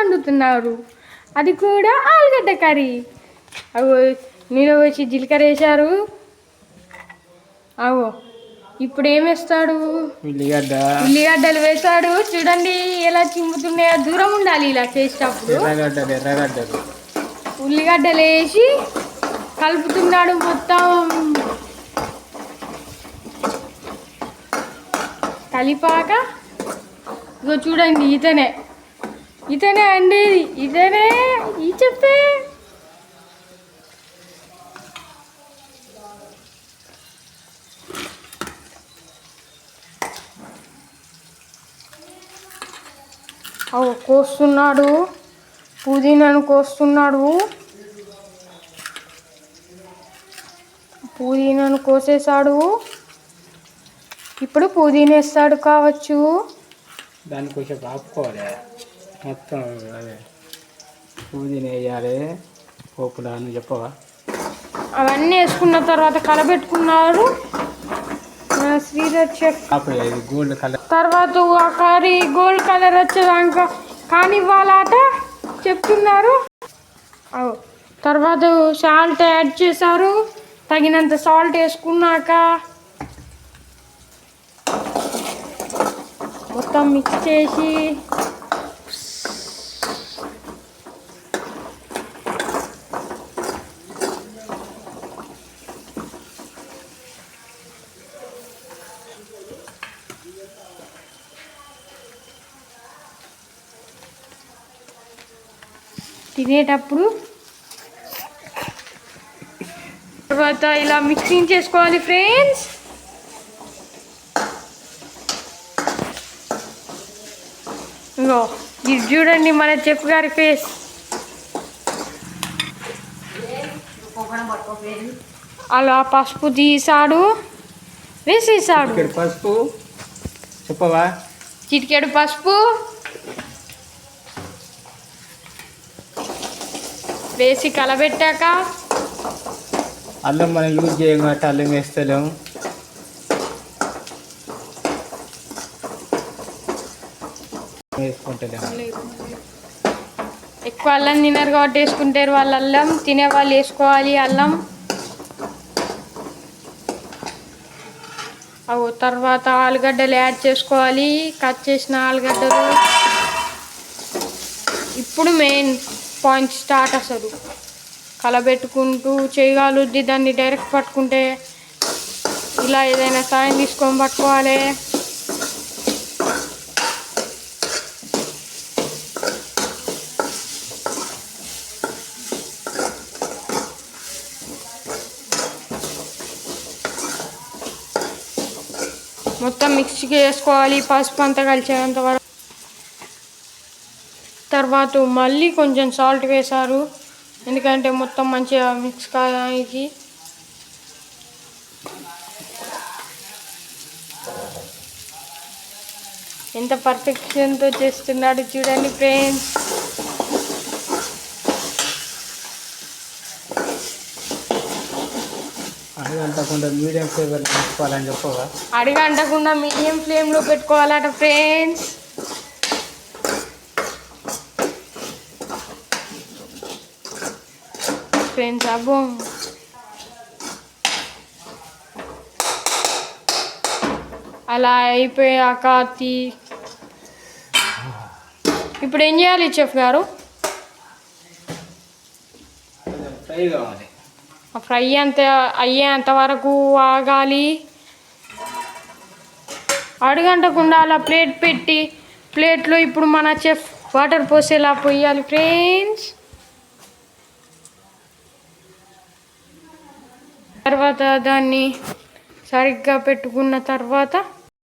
వండుతున్నారు, అది కూడా ఆలుగడ్డ కర్రీ. అగో నీళ్ళు వచ్చి జీలకర్ర వేశారు. అగో ఇప్పుడు ఏం వేస్తాడు, ఉల్లిగడ్డలు వేస్తాడు. చూడండి ఎలా చిమ్ముతున్నాయో, దూరం ఉండాలి ఇలా చేసేటప్పుడు. ఉల్లిగడ్డలు వేసి కలుపుతున్నాడు మొత్తం. కలిపాక ఇగో చూడండి, ఇతనే అండి, ఇతనే ఈ చెప్పే. కోస్తున్నాడు, పుదీనాను కోస్తున్నాడు. పుదీనాను కోసేసాడు. ఇప్పుడు పుదీనా వేస్తాడు కావచ్చు. దాన్ని కొంచెం ఆపుకోవాలి, మొత్తం అదే పుదీనా వేయాలి. పోపులా అని చెప్పవా? అవన్నీ వేసుకున్న తర్వాత కలబెట్టుకున్నారు శ్రీధర్ చెఫ్. గోల్డ్ కలర్ తర్వాత ఆ కర్రీ గోల్డ్ కలర్ వచ్చేదాకా కానివ్వాలట చెప్తున్నారు. తర్వాత సాల్ట్ యాడ్ చేశారు. తగినంత సాల్ట్ వేసుకున్నాక మొత్తం మిక్స్ చేసి తినేటప్పుడు తర్వాత ఇలా మిక్సింగ్ చేసుకోవాలి ఫ్రెండ్స్. ఇంకో ఇది చూడండి మన చెఫ్ గారి ఫేస్. అలా పసుపు తీసాడు, వేసేసాడు. పసుపు చెప్పవా? చిటికెడు పసుపు వేసి కలబెట్టాక అల్లం మనం యూజ్ చేయం కాబట్టి అల్లం వేస్తలేము. ఎక్కువ అల్లం తినరు కాబట్టి వేసుకుంటారు వాళ్ళు. అల్లం తినే వాళ్ళు వేసుకోవాలి అల్లం. తర్వాత ఆలుగడ్డలు యాడ్ చేసుకోవాలి, కట్ చేసిన ఆలుగడ్డలు. ఇప్పుడు మెయిన్ పాయింట్ స్టార్ట్. అసలు కలబెట్టుకుంటూ చేయగలుగుద్ది, దాన్ని డైరెక్ట్ పట్టుకుంటే ఇలా ఏదైనా సాయం తీసుకొని పట్టుకోవాలి. మొత్తం మిక్సీకి వేసుకోవాలి, పసుపు అంతా కలిసేంత వరకు. తర్వాత మళ్ళీ కొంచెం సాల్ట్ వేశారు, ఎందుకంటే మొత్తం మంచిగా మిక్స్ కావడానికి. ఎంత పర్ఫెక్షన్తో చేస్తున్నాడు చూడండి ఫ్రెండ్స్. అడగంటకుండా మీడియం ఫ్లేమ్లో పెట్టుకోవాలని చెప్పవా? అడగంటకుండా మీడియం ఫ్లేమ్లో పెట్టుకోవాలట ఫ్రెండ్స్. అబ్బో అలా అయిపోయాక ఇప్పుడు ఏం చేయాలి చెఫ్ గారు? ఫ్రై అయ్యేంత వరకు ఆగాలి. అడుగంటకుండా అలా ప్లేట్ పెట్టి, ప్లేట్లో ఇప్పుడు మన చెఫ్ వాటర్ పోసేలా పోయాలి ఫ్రెండ్స్. తర్వాత దాన్ని సరిగ్గా పెట్టుకున్న తర్వాత